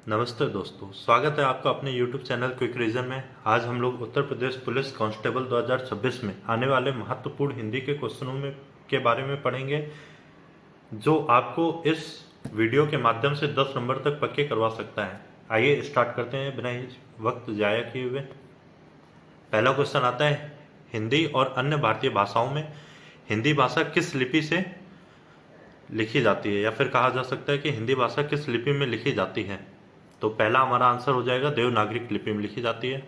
नमस्ते दोस्तों, स्वागत है आपका अपने YouTube चैनल क्विक रीजन में। आज हम लोग उत्तर प्रदेश पुलिस कांस्टेबल 2026 में आने वाले महत्वपूर्ण हिंदी के क्वेश्चनों में के बारे में पढ़ेंगे, जो आपको इस वीडियो के माध्यम से 10 नंबर तक पक्के करवा सकता है। आइए स्टार्ट करते हैं बिना ही वक्त जाया किए हुए। पहला क्वेश्चन आता है, हिंदी और अन्य भारतीय भाषाओं में हिंदी भाषा किस लिपि से लिखी जाती है, या फिर कहा जा सकता है कि हिंदी भाषा किस लिपि में लिखी जाती है। तो पहला हमारा आंसर हो जाएगा देवनागरिक लिपि में लिखी जाती है।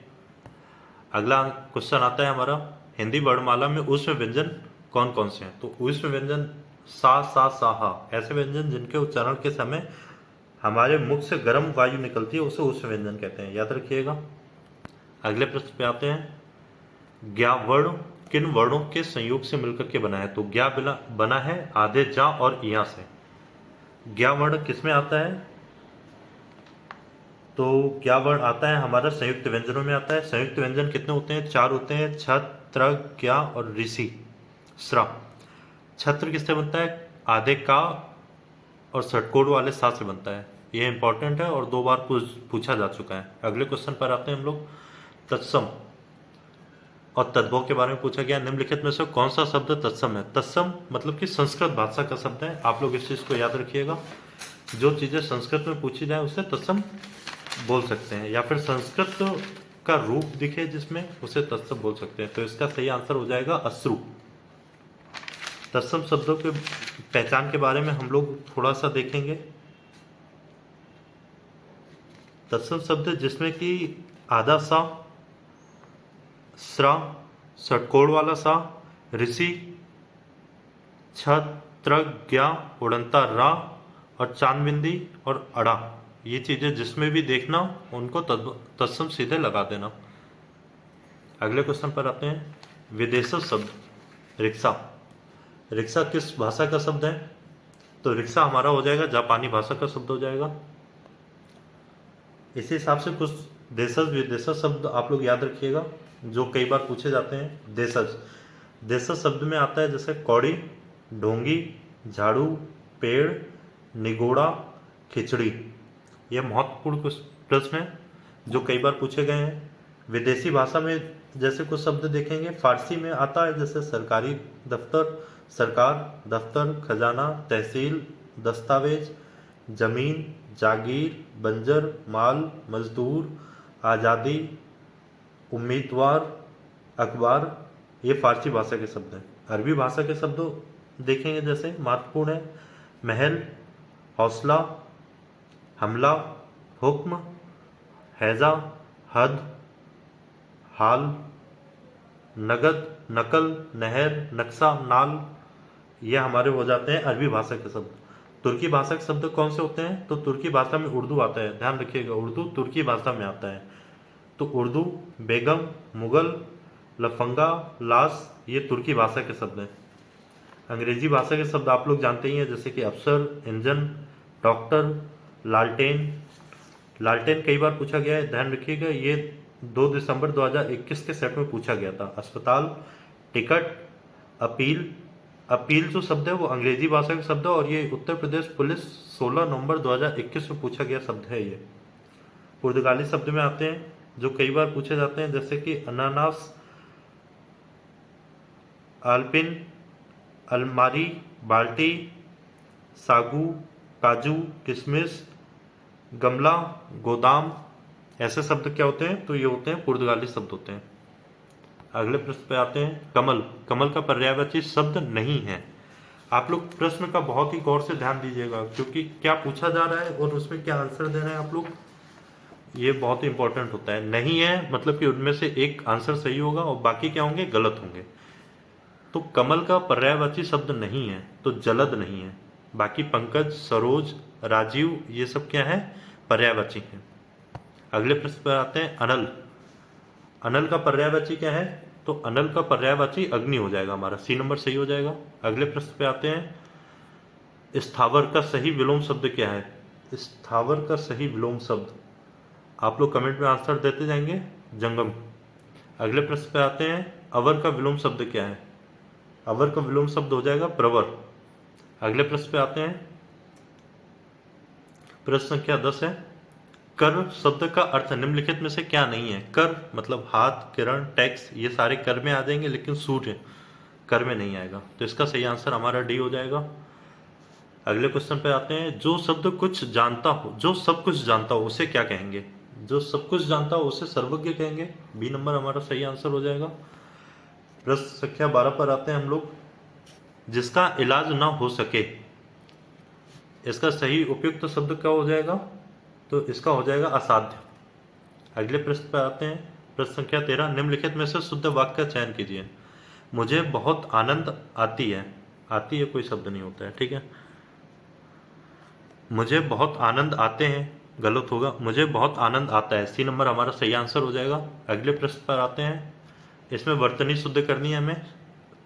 अगला क्वेश्चन आता है हमारा, हिंदी वर्णमाला में ऊष्म व्यंजन कौन कौन से हैं। तो ऊष्म व्यंजन सा सा सा हा, ऐसे व्यंजन जिनके उच्चारण के समय हमारे मुख से गर्म वायु निकलती है उसे ऊष्म व्यंजन कहते हैं, याद रखिएगा। अगले प्रश्न पे आते हैं, ज्ञा वर्ण किन वर्णों के संयोग से मिलकर के बना है। तो ज्ञा बना है आधे जा और इया से। ज्ञा वर्ण किसमें आता है, तो क्या वर्ण आता है हमारा संयुक्त व्यंजनों में आता है। संयुक्त व्यंजन कितने होते हैं, 4 होते हैं, छ, त्र, ज्ञा और ऋषि स्रा। छत्र किससे बनता है, आधे का और षटकोण वाले सा से बनता है। यह इंपॉर्टेंट है और 2 बार पूछा जा चुका है। अगले क्वेश्चन पर आते हैं हम लोग, तत्सम और तद्भव के बारे में पूछा गया, निम्नलिखित में से कौन सा शब्द तत्सम है। तत्सम मतलब कि संस्कृत भाषा का शब्द है, आप लोग इस चीज को याद रखिएगा। जो चीजें संस्कृत में पूछी जाए उसे तत्सम बोल सकते हैं, या फिर संस्कृत का रूप दिखे जिसमें उसे तत्सम बोल सकते हैं। तो इसका सही आंसर हो जाएगा अश्रु। तत्सम शब्दों के पहचान के बारे में हम लोग थोड़ा सा देखेंगे। तत्सम शब्द जिसमें कि आधा सा, स्रा, षटकोण वाला सा, ऋषि, छत्र, ज्ञा, उड़ंता रा और चांदबिंदी और अड़ा, ये चीजें जिसमें भी देखना उनको तत्सम सीधे लगा देना। अगले क्वेश्चन पर आते हैं, विदेशी शब्द रिक्शा। रिक्शा किस भाषा का शब्द है। तो रिक्शा हमारा हो जाएगा जापानी भाषा का शब्द हो जाएगा। इसी हिसाब से कुछ देशज विदेशज शब्द आप लोग याद रखिएगा जो कई बार पूछे जाते हैं। देशज देशज शब्द में आता है जैसे कौड़ी, ढोंगी, झाड़ू, पेड़, निगोड़ा, खिचड़ी। यह महत्वपूर्ण प्रश्न है जो कई बार पूछे गए हैं। विदेशी भाषा में जैसे कुछ शब्द देखेंगे, फारसी में आता है जैसे सरकारी दफ्तर, सरकार, दफ्तर, खजाना, तहसील, दस्तावेज, जमीन, जागीर, बंजर, माल, मजदूर, आज़ादी, उम्मीदवार, अखबार। ये फारसी भाषा के शब्द हैं। अरबी भाषा के शब्द देखेंगे जैसे महत्वपूर्ण है, महल, हौसला, हमला, हुक्म, हैजा, हद, हाल, नगद, नकल, नहर, नक्शा, नाल। ये हमारे हो जाते हैं अरबी भाषा के शब्द। तुर्की भाषा के शब्द कौन से होते हैं, तो तुर्की भाषा में उर्दू आता है, ध्यान रखिएगा, उर्दू तुर्की भाषा में आता है। तो उर्दू, बेगम, मुगल, लफंगा, लाश, ये तुर्की भाषा के शब्द हैं। अंग्रेजी भाषा के शब्द आप लोग जानते ही हैं जैसे कि अफसर, इंजन, डॉक्टर, लालटेन। लालटेन कई बार पूछा गया है, ध्यान रखिएगा, ये 2 दिसंबर 2021 के सेट में पूछा गया था। अस्पताल, टिकट, अपील। अपील जो शब्द है वो अंग्रेजी भाषा का शब्द है और ये उत्तर प्रदेश पुलिस 16 नवंबर 2021 में पूछा गया शब्द है। ये पुर्तगाली शब्द में आते हैं जो कई बार पूछे जाते हैं जैसे कि अनानास, आल्पिन, अलमारी, बाल्टी, सागू, काजू, किशमिश, गमला, गोदाम। ऐसे शब्द क्या होते हैं, तो ये होते हैं पुर्तगाली शब्द होते हैं। अगले प्रश्न पे आते हैं, कमल। कमल का पर्यायवाची शब्द नहीं है। आप लोग प्रश्न का बहुत ही गौर से ध्यान दीजिएगा क्योंकि क्या पूछा जा रहा है और उसमें क्या आंसर दे रहे हैं आप लोग, ये बहुत ही इंपॉर्टेंट होता है। नहीं है मतलब कि उनमें से एक आंसर सही होगा और बाकी क्या होंगे, गलत होंगे। तो कमल का पर्यायवाची शब्द नहीं है तो जलद नहीं है। बाकी पंकज, सरोज, राजीव, ये सब क्या है, पर्यायवाची है। अगले प्रश्न पर आते हैं, अनल। अनल का पर्यायवाची क्या है, तो अनल का पर्यायवाची अग्नि हो जाएगा हमारा, सी नंबर सही हो जाएगा। अगले प्रश्न पे आते हैं, स्थावर का सही विलोम शब्द क्या है। स्थावर का सही विलोम शब्द आप लोग कमेंट में आंसर देते जाएंगे, जंगम। अगले प्रश्न पे आते हैं, अवर का विलोम शब्द क्या है। अवर का विलोम शब्द हो जाएगा प्रवर। अगले प्रश्न पे आते हैं, प्रश्न संख्या 10 है, कर शब्द का अर्थ निम्नलिखित में से क्या नहीं है? कर मतलब हाथ, किरण, टैक्स, ये सारे कर में आ जाएंगे, लेकिन सूर्य कर में नहीं आएगा। तो इसका सही आंसर हमारा डी हो जाएगा। अगले क्वेश्चन पे आते हैं। जो शब्द कुछ जानता हो, जो सब कुछ जानता हो, उसे क्या कहेंगे? जो सब कुछ जानता हो उसे सर्वज्ञ कहेंगे। बी नंबर हमारा सही आंसर हो जाएगा। प्रश्न संख्या 12 पर आते हैं हम लोग। जिसका इलाज ना हो सके, इसका सही उपयुक्त शब्द क्या हो जाएगा? तो इसका हो जाएगा असाध्य। अगले प्रश्न पर आते हैं। प्रश्न संख्या 13। निम्नलिखित में से शुद्ध वाक्य का चयन कीजिए। मुझे बहुत आनंद आती है, आती है कोई शब्द नहीं होता है, ठीक है। मुझे बहुत आनंद आते हैं गलत होगा, मुझे बहुत आनंद आता है। सी नंबर हमारा सही आंसर हो जाएगा। अगले प्रश्न पर आते हैं। इसमें वर्तनी शुद्ध करनी है हमें,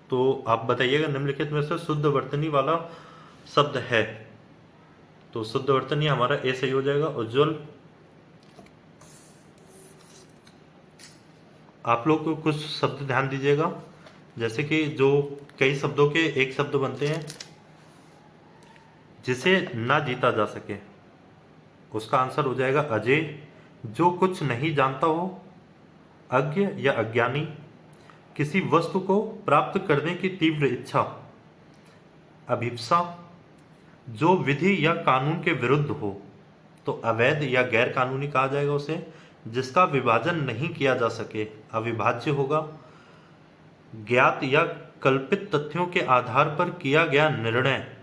तो आप बताइएगा निम्नलिखित में से शुद्ध वर्तनी वाला शब्द है। तो शुद्ध वर्तनी हमारा ए सही हो जाएगा। उज्जवल। आप लोग को कुछ शब्द ध्यान दीजिएगा, जैसे कि जो कई शब्दों के एक शब्द बनते हैं। जिसे ना जीता जा सके, उसका आंसर हो जाएगा अजय। जो कुछ नहीं जानता हो, अज्ञ या अज्ञानी। किसी वस्तु को प्राप्त करने की तीव्र इच्छा, अभिप्सा। जो विधि या कानून के विरुद्ध हो, तो अवैध या गैर कानूनी कहा जाएगा उसे। जिसका विभाजन नहीं किया जा सके, अविभाज्य होगा। ज्ञात या कल्पित तथ्यों के आधार पर किया गया निर्णय,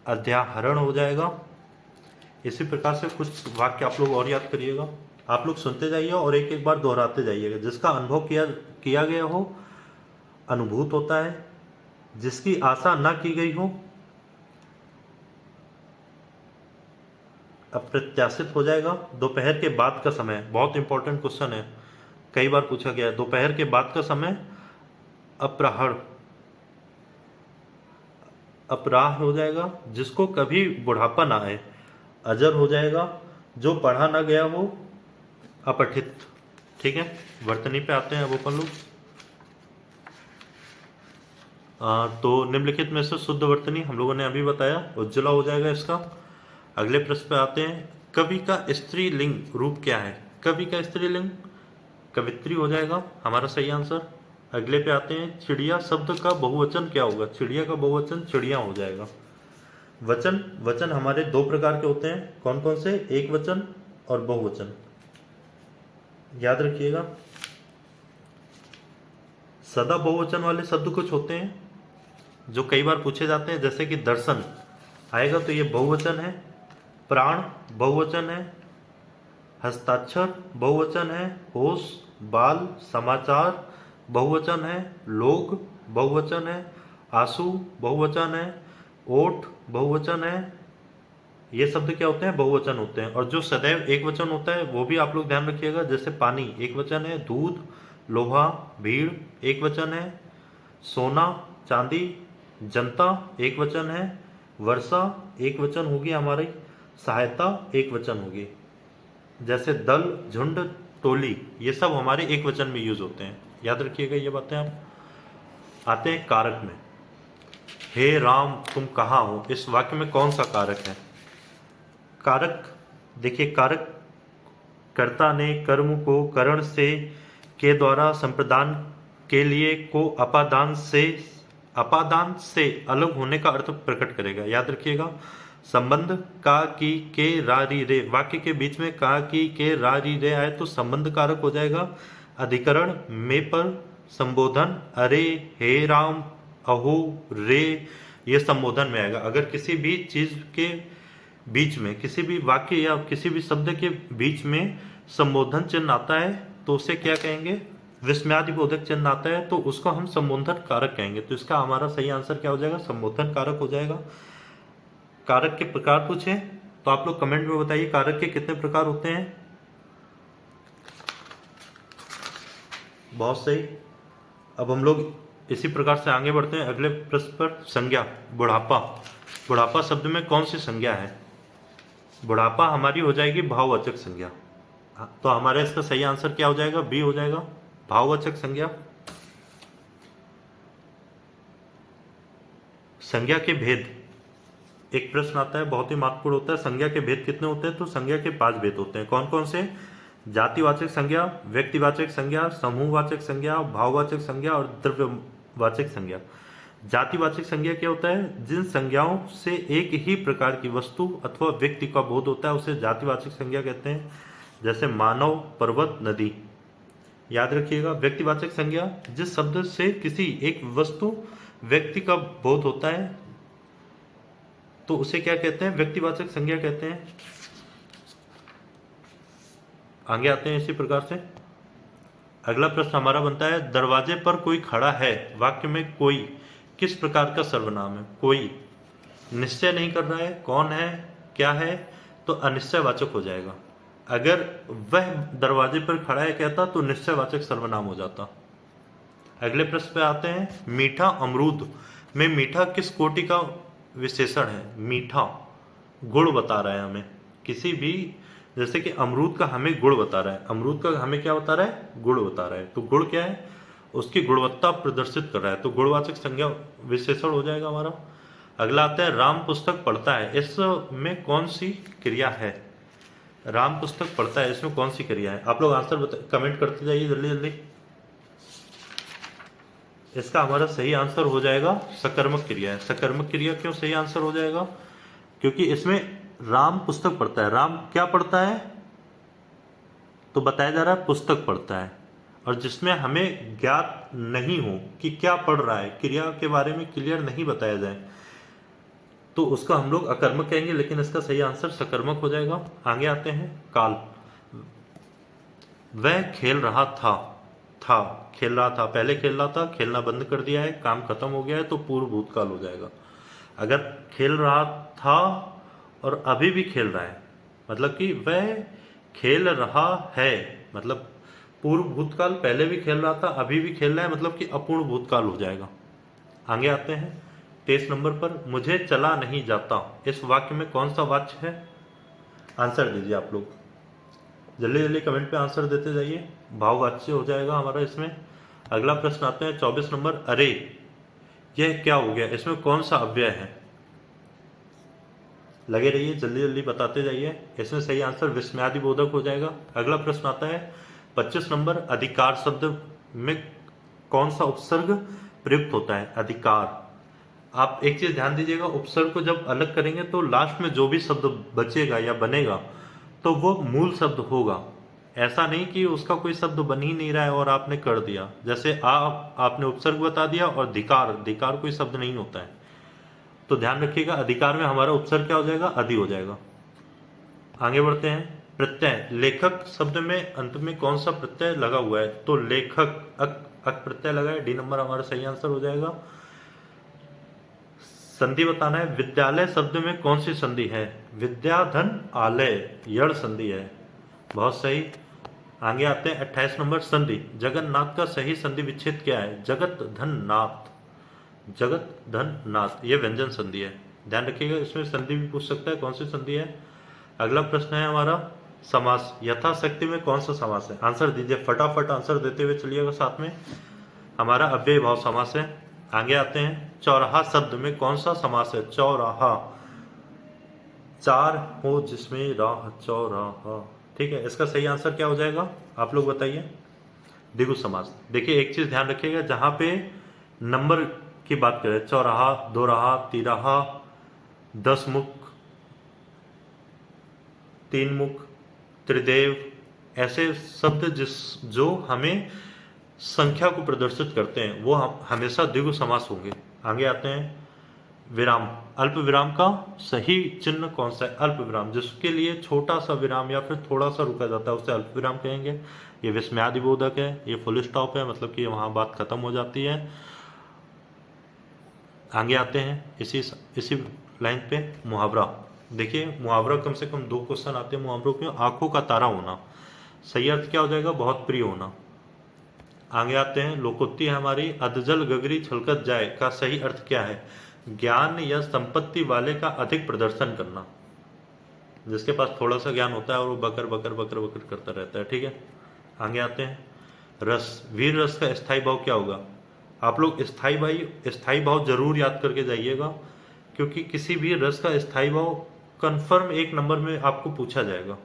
अध्याहरण हो जाएगा। इसी प्रकार से कुछ वाक्य आप लोग और याद करिएगा। आप लोग सुनते जाइए और एक एक बार दोहराते जाइएगा। जिसका अनुभव किया गया हो, अनुभूत होता है। जिसकी आशा ना की गई हो, अप्रत्याशित हो जाएगा। दोपहर के बाद का समय, बहुत इंपॉर्टेंट क्वेश्चन है, कई बार पूछा गया है। दोपहर के बाद का समय, अपराह्न, अपराह हो जाएगा। जिसको कभी बुढ़ापा ना आए, अजर हो जाएगा। जो पढ़ा ना गया हो, अपठित। ठीक है, वर्तनी पे आते हैं अब अपन लोग। तो निम्नलिखित में से शुद्ध वर्तनी हम लोगों ने अभी बताया, उज्ज्वला हो जाएगा इसका। अगले प्रश्न पे आते हैं। कवि का स्त्रीलिंग रूप क्या है? कवि का स्त्रीलिंग कवित्री हो जाएगा हमारा सही आंसर। अगले पे आते हैं। चिड़िया शब्द का बहुवचन क्या होगा? चिड़िया का बहुवचन चिड़िया हो जाएगा। वचन, वचन हमारे दो प्रकार के होते हैं, कौन कौन से? एक वचन और बहुवचन, याद रखिएगा। सदा बहुवचन वाले शब्द कुछ होते हैं जो कई बार पूछे जाते हैं, जैसे कि दर्शन आएगा तो ये बहुवचन है। प्राण बहुवचन है। हस्ताक्षर बहुवचन है। होश, बाल, समाचार बहुवचन है। लोग बहुवचन है। आंसू बहुवचन है। ओठ बहुवचन है। ये शब्द क्या होते हैं? बहुवचन होते हैं। और जो सदैव एक वचन होता है वो भी आप लोग ध्यान रखिएगा, जैसे पानी एक वचन है। दूध, लोहा, भीड़ एक वचन है। सोना, चांदी, जनता एक वचन है। वर्षा एक वचन होगी हमारी। सहायता एक वचन होगी। जैसे दल, झुंड, टोली, ये सब हमारे एक वचन में यूज होते हैं, याद रखिएगा ये बातें आप। आते हैं कारक में। हे राम तुम कहाँ हो, इस वाक्य में कौन सा कारक है? कारक देखिए, कारक कर्ता ने कर्म को करण से के द्वारा संप्रदान के लिए को अपादान से अलग होने का अर्थ प्रकट करेगा, याद रखिएगा। संबंध का की के रा री रे, वाक्य के बीच में का की के रा री रे आए तो संबंध कारक हो जाएगा। अधिकरण में पर संबोधन, अरे, हे राम, अहो, रे, ये संबोधन में आएगा। अगर किसी भी चीज के बीच में, किसी भी वाक्य या किसी भी शब्द के बीच में संबोधन चिन्ह आता है तो उसे क्या कहेंगे? विस्मयादिबोधक चिन्ह आता है तो उसको हम संबोधन कारक कहेंगे। तो इसका हमारा सही आंसर क्या हो जाएगा? संबोधन कारक हो जाएगा। कारक के प्रकार पूछे तो आप लोग कमेंट में बताइए कारक के कितने प्रकार होते हैं। बहुत सही। अब हम लोग इसी प्रकार से आगे बढ़ते हैं अगले प्रश्न पर। संज्ञा, बुढ़ापा। बुढ़ापा शब्द में कौन सी संज्ञा है? बुढ़ापा हमारी हो जाएगी भाववाचक संज्ञा। तो हमारा इसका सही आंसर क्या हो जाएगा? बी हो जाएगा, भाववाचक संज्ञा। संज्ञा के भेद, एक प्रश्न आता है, बहुत ही महत्वपूर्ण होता है, संज्ञा के भेद कितने होते हैं? तो संज्ञा के 5 भेद होते हैं। कौन कौन से? जातिवाचक संज्ञा, व्यक्तिवाचक संज्ञा, समूहवाचक संज्ञा, भाववाचक संज्ञा और द्रव्यवाचक संज्ञा। जातिवाचक संज्ञा क्या होता है? जिन संज्ञाओं से एक ही प्रकार की वस्तु अथवा व्यक्ति का बोध होता है उसे जातिवाचक संज्ञा कहते हैं। जैसे मानव, पर्वत, नदी। याद रखिएगा। व्यक्तिवाचक संज्ञा, जिस शब्द से किसी एक वस्तु व्यक्ति का बोध होता है तो उसे क्या कहते हैं? व्यक्तिवाचक संज्ञा कहते हैं। आगे आते हैं इसी प्रकार से। अगला प्रश्न हमारा बनता है, दरवाजे पर कोई खड़ा है, वाक्य में कोई किस प्रकार का सर्वनाम है? कोई निश्चय नहीं कर रहा है, कौन है, क्या है, तो अनिश्चयवाचक हो जाएगा। अगर वह दरवाजे पर खड़ा है कहता तो निश्चयवाचक सर्वनाम हो जाता। अगले प्रश्न पे आते हैं, मीठा अमरूद में मीठा किस कोटि का विशेषण है? मीठा गुण बता रहा है हमें। किसी भी, जैसे कि अमरूद का हमें गुण बता रहा है, अमरूद का हमें क्या बता रहा है? गुण बता रहा है। तो गुण क्या है? उसकी गुणवत्ता प्रदर्शित कर रहा है, तो गुणवाचक संज्ञा विशेषण हो जाएगा हमारा। अगला आता है, राम पुस्तक पढ़ता है, इसमें कौन सी क्रिया है? राम पुस्तक पढ़ता है, इसमें कौन सी क्रिया है? आप लोग आंसर कमेंट करते जाइए जल्दी जल्दी। इसका हमारा सही आंसर हो जाएगा सकर्मक क्रिया है। सकर्मक क्रिया क्यों सही आंसर हो जाएगा? क्योंकि इसमें राम पुस्तक पढ़ता है। राम क्या पढ़ता है? तो बताया जा रहा है पुस्तक पढ़ता है, और जिसमें हमें ज्ञात नहीं हो कि क्या पढ़ रहा है, क्रिया के बारे में क्लियर नहीं बताया जाए, तो उसका हम लोग अकर्मक कहेंगे, लेकिन इसका सही आंसर सकर्मक हो जाएगा। आगे आते हैं, काल। वह खेल रहा था, खेल रहा था, पहले खेल रहा था, खेलना बंद कर दिया है, काम खत्म हो गया है, तो पूर्व भूतकाल हो जाएगा। अगर खेल रहा था और अभी भी खेल रहा है, मतलब कि वह खेल रहा है, मतलब पूर्व भूतकाल, पहले भी खेल रहा था, अभी भी खेल रहा है, मतलब कि अपूर्ण भूतकाल हो जाएगा। आगे आते हैं 23 नंबर पर, मुझे चला नहीं जाता, इस वाक्य में कौन सा वाच्य है? आंसर दीजिए आप लोग, जल्दी जल्दी कमेंट पे आंसर देते जाइए। भाववाच्य हो जाएगा हमारा इसमें। अगला प्रश्न आते हैं 24 नंबर, अरे यह क्या हो गया, इसमें कौन सा अव्यय है? लगे रहिए, जल्दी जल्दी बताते जाइए। इसमें सही आंसर विस्मयादिबोधक हो जाएगा। अगला प्रश्न आता है 25 नंबर, अधिकार शब्द में कौन सा उपसर्ग प्रयुक्त होता है? अधिकार। आप एक चीज ध्यान दीजिएगा, उपसर्ग को जब अलग करेंगे तो लास्ट में जो भी शब्द बचेगा या बनेगा तो वो मूल शब्द होगा। ऐसा नहीं कि उसका कोई शब्द बन ही नहीं रहा है और आपने कर दिया। जैसे आपने उपसर्ग बता दिया और धिकार कोई शब्द नहीं होता है। तो ध्यान रखिएगा, अधिकार में हमारा उपसर्ग क्या हो जाएगा? अधि हो जाएगा। आगे बढ़ते हैं, प्रत्यय। लेखक शब्द में अंत में कौन सा प्रत्यय लगा हुआ है? तो लेखक अक प्रत्यय लगा है, डी नंबर हमारा सही आंसर हो जाएगा। संधि बताना है, विद्यालय शब्द में कौन सी संधि है? विद्या धन आलय, यड़ संधि है, बहुत सही। आगे आते हैं 28 नंबर, संधि। जगन्नाथ का सही संधि विच्छेद क्या है? जगत धन नाथ, जगत धन नाथ, ये व्यंजन संधि है। ध्यान रखिएगा, इसमें संधि भी पूछ सकता है, कौन सी संधि है। अगला प्रश्न है हमारा समास। यथाशक्ति में कौन सा समास है? आंसर दीजिए, फटाफट आंसर देते हुए चलिएगा साथ में। हमारा अव्यय भाव समास है। आगे आते हैं, चौराहा शब्द में कौन सा समास है? चौराहा, चार हो जिसमें राह, चौराहा, ठीक है। इसका सही आंसर क्या हो जाएगा? आप लोग बताइए। द्विगु समास। देखिए एक चीज ध्यान रखिएगा, जहां पे नंबर की बात करें, चौराहा, दोराहा, तिराहा, 10 मुख, 3 मुख, त्रिदेव, ऐसे शब्द जो हमें संख्या को प्रदर्शित करते हैं वो हमेशा द्विगु समास होंगे। आगे आते हैं, विराम। अल्प विराम का सही चिन्ह कौन सा है? अल्प विराम, जिसके लिए छोटा सा विराम या फिर थोड़ा सा रुका जाता है उसे अल्प विराम कहेंगे। ये विस्मयादिबोधक है, ये फुल स्टॉप है, मतलब कि वहां बात खत्म हो जाती है। आगे आते हैं इसी लाइन पे, मुहावरा। देखिए मुहावरा कम से कम 2 क्वेश्चन आते हैं मुहावरों के। आंखों का तारा होना, सही अर्थ क्या हो जाएगा? बहुत प्रिय होना। आगे आते हैं, लोकोक्ति है हमारी, अधजल गगरी छलकत जाए का सही अर्थ क्या है? ज्ञान या संपत्ति वाले का अधिक प्रदर्शन करना, जिसके पास थोड़ा सा ज्ञान होता है और वो बकर बकर बकर बकर करता रहता है, ठीक है। आगे आते हैं, रस। वीर रस का स्थायी भाव क्या होगा? आप लोग स्थायी भाव जरूर याद करके जाइएगा, क्योंकि किसी भी रस का स्थायी भाव कंफर्म एक नंबर में आपको पूछा जाएगा।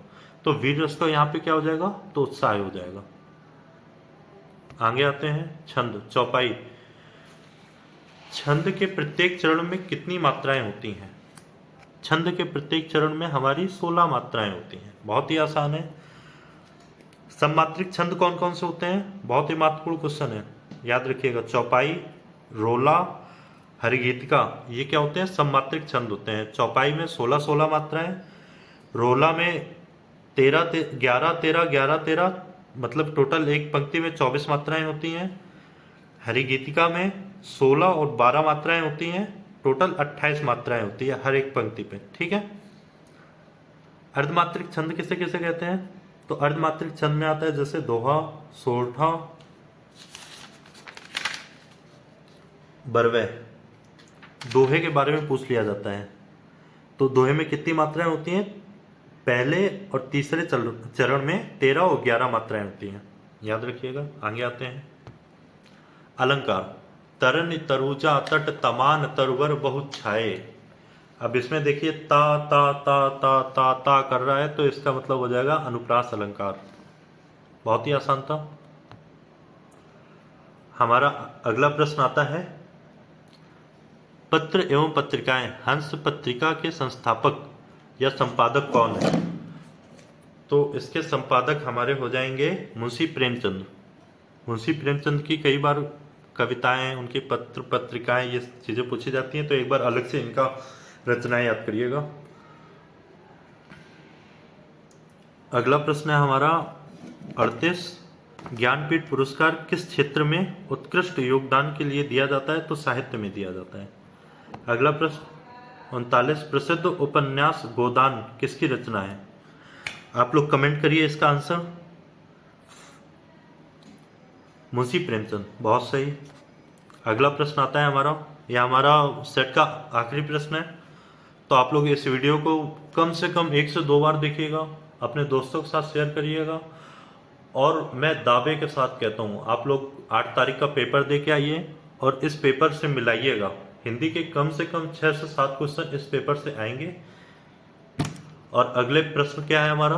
तो वीर रस का यहाँ पे क्या हो जाएगा, तो उत्साह हो जाएगा। आगे आते हैं छंद, चौपाई। छंद के प्रत्येक चरण में कितनी मात्राएं होती हैं? छंद के प्रत्येक चरण में हमारी 16 मात्राएं होती हैं। बहुत ही आसान है। सममात्रिक छंद कौन कौन से होते हैं? बहुत ही महत्वपूर्ण क्वेश्चन है, याद रखिएगा। चौपाई, रोला, हरिगीतिका, ये क्या होते हैं? सममात्रिक छंद होते हैं। चौपाई में 16 मात्राएं, रोला में 11 13 11 13, मतलब टोटल एक पंक्ति में 24 मात्राएं होती हैं। हरिगीतिका में 16 और 12 मात्राएं होती हैं, टोटल 28 मात्राएं होती है हर एक पंक्ति पे, ठीक है। अर्धमात्रिक छंद किसे किसे कहते हैं? तो अर्धमात्रिक छंद में आता है जैसे दोहा, सोरठा, बरवे। दोहे के बारे में पूछ लिया जाता है, तो दोहे में कितनी मात्राएं होती हैं? पहले और तीसरे चरण में 13 और 11 मात्राएं होती हैं, याद रखिएगा। आगे आते हैं अलंकार। तरन तरुजा तट तमान तरवर बहुत छाए। अब इसमें देखिए ता ता ता ता ता ता कर रहा है, तो इसका मतलब हो जाएगा अनुप्रास अलंकार। बहुत ही आसान था। हमारा अगला प्रश्न आता है, पत्र एवं पत्रिकाएं, हंस पत्रिका के संस्थापक या संपादक कौन है? तो इसके संपादक हमारे हो जाएंगे मुंशी प्रेमचंद। मुंशी प्रेमचंद की कई बार कविताएं, उनके पत्र पत्रिकाएं, ये चीजें पूछी जाती हैं, तो एक बार अलग से इनका रचनाएं याद करिएगा। अगला प्रश्न है हमारा 38, ज्ञानपीठ पुरस्कार किस क्षेत्र में उत्कृष्ट योगदान के लिए दिया जाता है? तो साहित्य में दिया जाता है। अगला प्रश्न 39, प्रसिद्ध उपन्यास गोदान किसकी रचना है? आप लोग कमेंट करिए इसका आंसर। मुंशी प्रेमचंद, बहुत सही। अगला प्रश्न आता है हमारा, यह हमारा सेट का आखिरी प्रश्न है, तो आप लोग इस वीडियो को कम से कम 1 से 2 बार देखिएगा, अपने दोस्तों के साथ शेयर करिएगा। और मैं दावे के साथ कहता हूँ, आप लोग 8 तारीख का पेपर दे के आइए और इस पेपर से मिलाइएगा। हिंदी के कम से कम 6 से 7 क्वेश्चन इस पेपर से आएंगे। और अगले प्रश्न क्या है हमारा,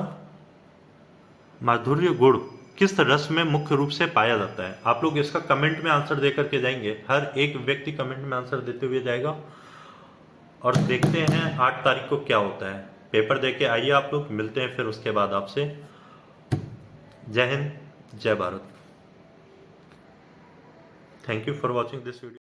माधुर्य गुण किस रस में मुख्य रूप से पाया जाता है? आप लोग इसका कमेंट में आंसर दे करके जाएंगे, हर एक व्यक्ति कमेंट में आंसर देते हुए जाएगा। और देखते हैं 8 तारीख को क्या होता है। पेपर दे के आइए आप लोग, मिलते हैं फिर उसके बाद आपसे। जय हिंद, जय Bharat. Thank you for watching this video.